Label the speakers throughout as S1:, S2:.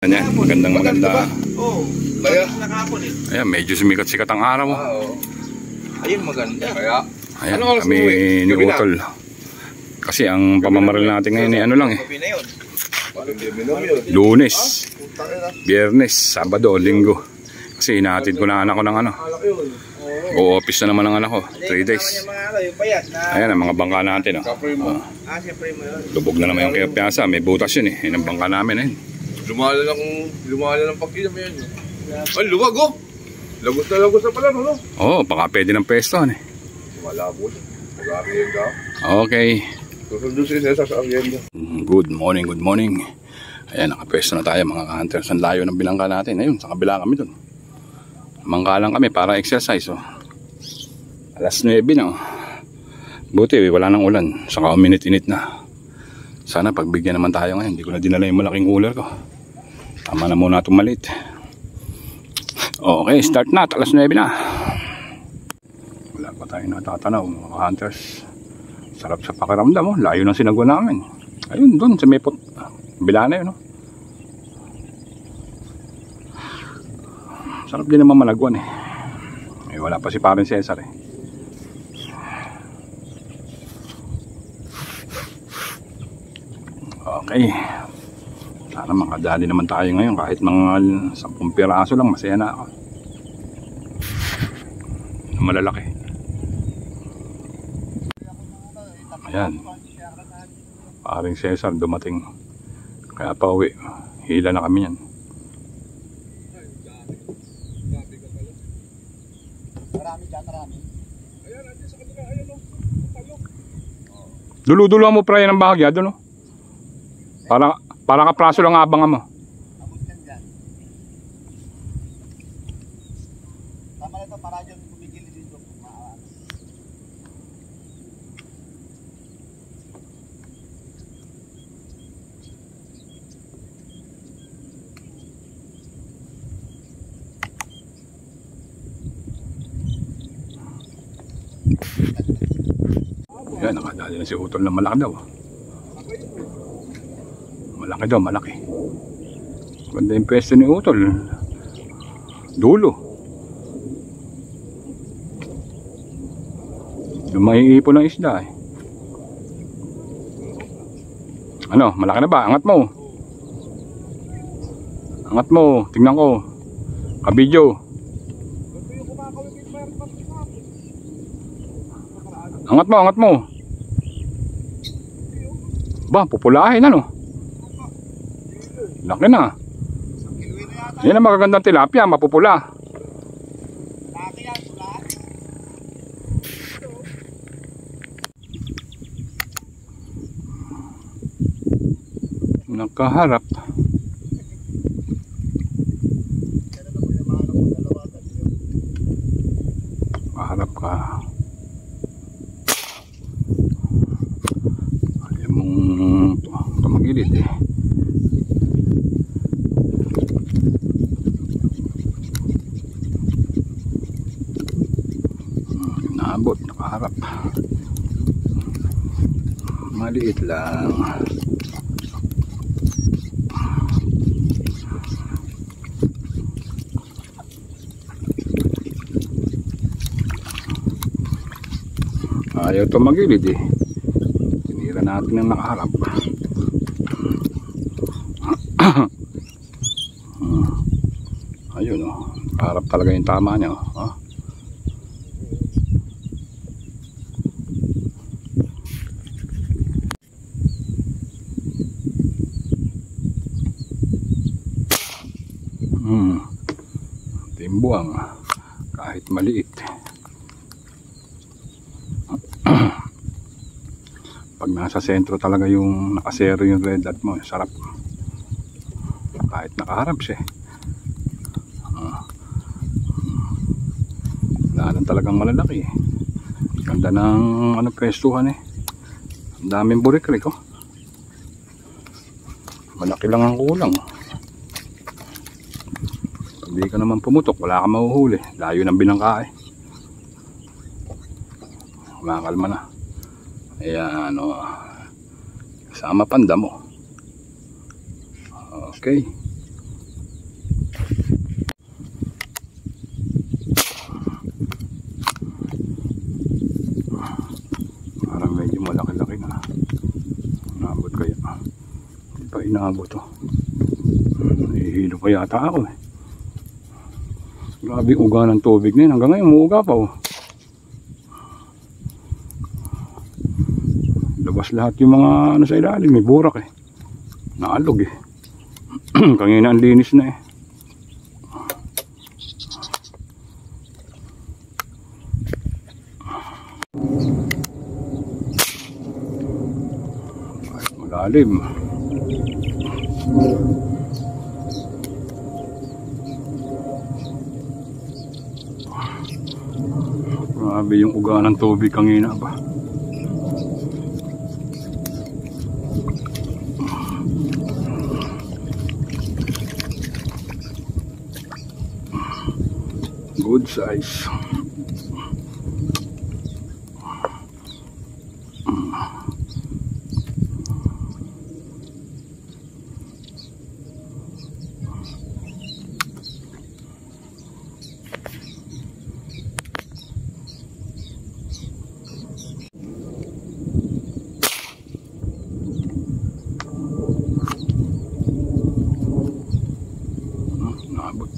S1: Ayan, maganda.
S2: Oo. Kaya nakapon eh.
S1: Ayan, medyo sumikat-sikat ang araw.
S2: Ayun, maganda. Kaya
S1: ayan, kami ni Utol. Kasi ang pamamaril natin ngayon ay ano lang eh. Lunes, Biyernes, Sabado, Linggo. Kasi inahatid ko na anak ko ng ano. O-office na naman ang anak ko, 3 days. Ayan ang mga bangka natin. Lubog na naman yung kaya piyasa, may butas yun eh. Yan ang bangka namin eh.
S2: Lumala ng pagkita mo yan. Ay, luwag oh! Lagos na pala, no?
S1: Oo, baka pwede ng pesto eh.
S2: Malabo. Mag-arienda.
S1: Okay.
S2: Susundo si Cesar sa arienda.
S1: Good morning. Ayan, nakapesto na tayo mga ka-hunters. Ang layo ng bilangka natin. Ayun, sa kabila kami dun. Mangka lang kami para exercise oh. Alas 9 na oh. Buti wala nang ulan. Saka uminit-init na. Sana pagbigyan naman tayo ngayon. Hindi ko na dinala yung malaking cooler ko. Tama na muna itong maliit. Okay, start na. Alas 9 na. Wala pa tayo natatanaw mga hunters. Sarap sa pakiramdam oh. Layo ng sinagwa namin. Ayun dun sa may bila na yun oh. Sarap din naman malagwan eh. Wala pa si Parin Cesar eh. Okay. Sana makadali naman tayo ngayon. Kahit mga 10 piraso lang, masaya na ako. Malalaki. Ayan. Paring Cesar dumating. Kaya pa uwi. Hila na kami yan.
S3: Marami.
S2: Ayan, natin sa kanila. Ayan o.
S1: Dulu-dulu mo pra yan ang bahagya doon oh. Para kapraso lang abangan mo.
S3: Abot yan dyan. Tama na ito para dyan kumigil dito.
S1: Yan, nakadali na si Utol na malaki daw. Malaki. Ganda yung pwesto ni Utol. Dulo. Lumahiipon ng isda eh. Ano, malaki na ba? Angat mo. Tingnan ko. Kabidyo. Angat mo. Ba, pupulahin ano? Laki na. Yan ang magagandang tilapia, mapupula. Nakaharap. Kaharap ka. Ayaw mong tumagilid eh. Naabot, nakaharap. Maliit lang. Ayaw tumagilid eh. Tinira natin ang nakaharap. Ayun oh. Nakaharap talaga yung tama niya oh. Timbuang kahit maliit. Pag nasa sentro talaga yung nakasero yung red dot mo, sarap. Kahit nakaharap siya. Daanan talagang malalaki. Ganda ng ano pwestuhan eh. Ang daming burik-rik oh. Malaki lang ang kulang. Hindi ka naman pumutok, wala kang mahuhuli. Layo ng binangka eh. Kumakalma na. Ayan o. Kasama panda mo. Okay. inabot to. Nahihilo pa yata ako eh. Grabe uga ng tubig na yun. Hanggang ngayon muuga pa oh. Labas lahat yung mga ano sa ilalim. May burak eh. Naalog eh. Kanina ang linis na eh. Malalim. Grabe yung uga ng tubig kanina ba. Good size. Naabot.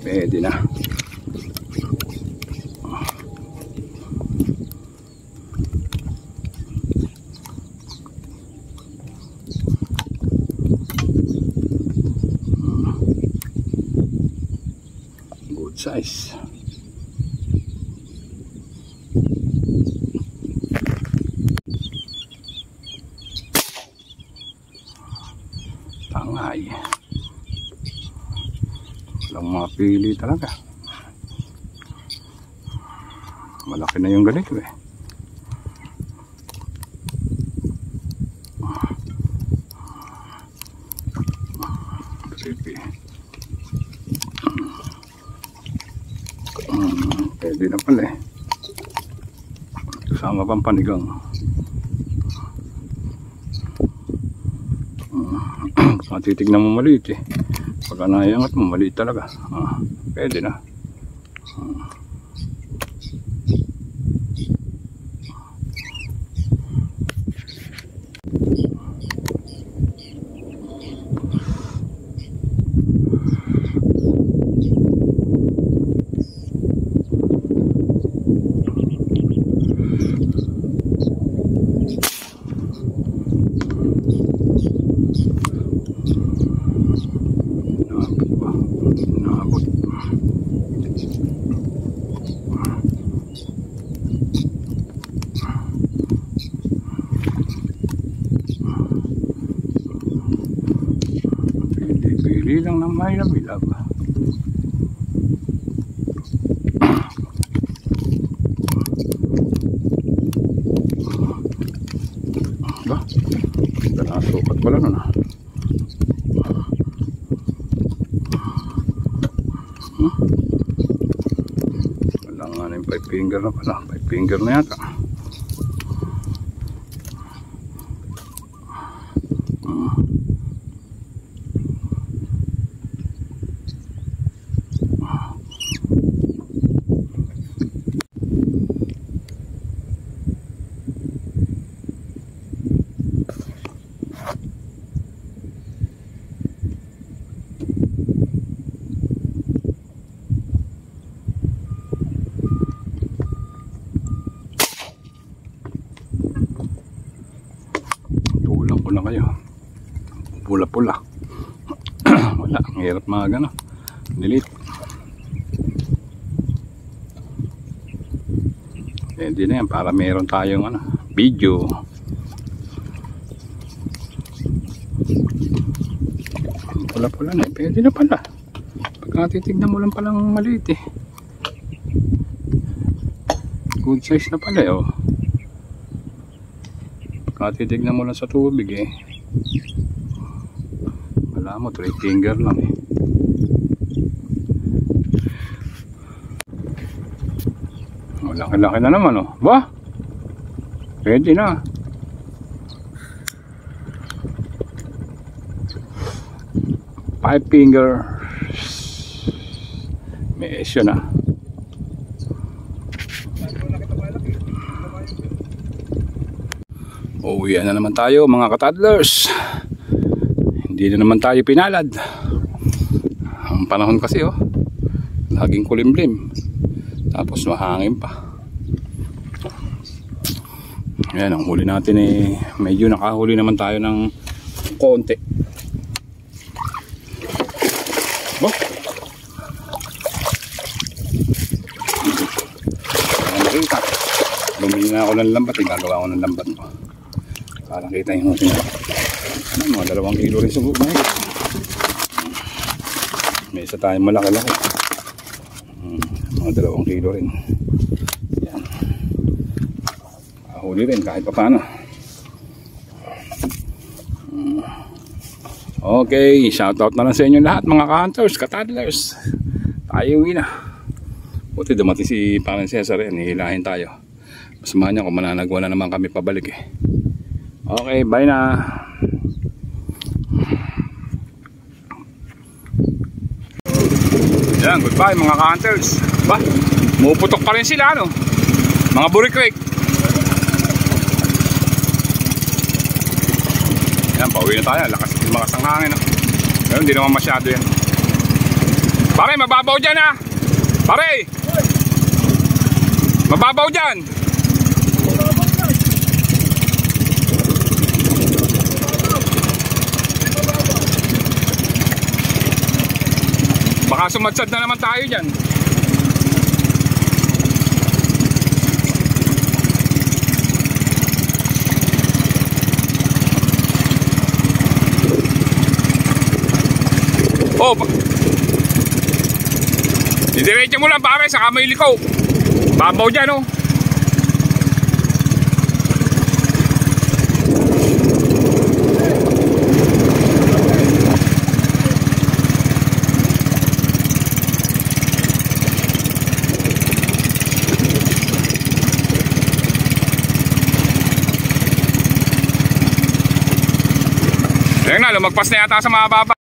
S1: Pwede na. Good size. Tangay. Walang mapili talaga. Malaki na yung ganito eh. Pwede na pala eh. Kasama pang panigang. Titignan mo maliit eh. Pagka naiangat mo maliit talaga. Pwede na. Pili lang ng may nabilab. Ba? Nasukat pala nun ah. Wala nga na yung 5 finger na pala. 5 finger na yata. Tulang ko na kayo. Pula-pula. Wala, ang hirap mga gano. Delete. Hindi na yan para meron tayong ano, video. Pula-pula na, pwede na pala. Pagka titignan mo lang palang maliit eh. Good size na pala eh oh. Pagka titignan mo lang sa tubig eh. Wala mo, 3 finger lang eh. Laki-laki na naman oh. Ba? Pwede na. 5 finger. May S yun ah. Uuwian na naman tayo mga katadlers. Hindi na naman tayo pinalad. Ang panahon kasi oh, laging kulimlim. Tapos mahangin pa. Ayan, ang huli natin eh, medyo nakahuli naman tayo ng konti. Oh. Nakita. Bumili na ako ng lambat, gagawa ko ng lambat mo. Para kita yung huli na. Mga 2 kilo rin siguro na. May isa tayong malaki-laki. Mga 2 kilo rin. Yan. Huli rin kahit pa paano. Okay, shoutout na lang sa inyo lahat mga ka-hunters, ka-toddlers. Tayo uwi na. Buti dumating si Parang Cesar, nihilahin tayo. Masama niya kung mananagwa na naman kami pabalik eh. Okay, bye na. Yan, goodbye mga ka-hunters. Ba, muputok pa rin sila ano. Mga burikrek. Yan, pauwi na tayo. Lakas ng hangin. Pero hindi naman masyado yan. Pare, mababaw dyan ha. Pare, mababaw dyan. Baka sumadsad na naman tayo dyan. Oh, didiretso mo lang pare, saka may liko. Babaw dyan oh. Ayan na, lumagpas na yata sa mga baba.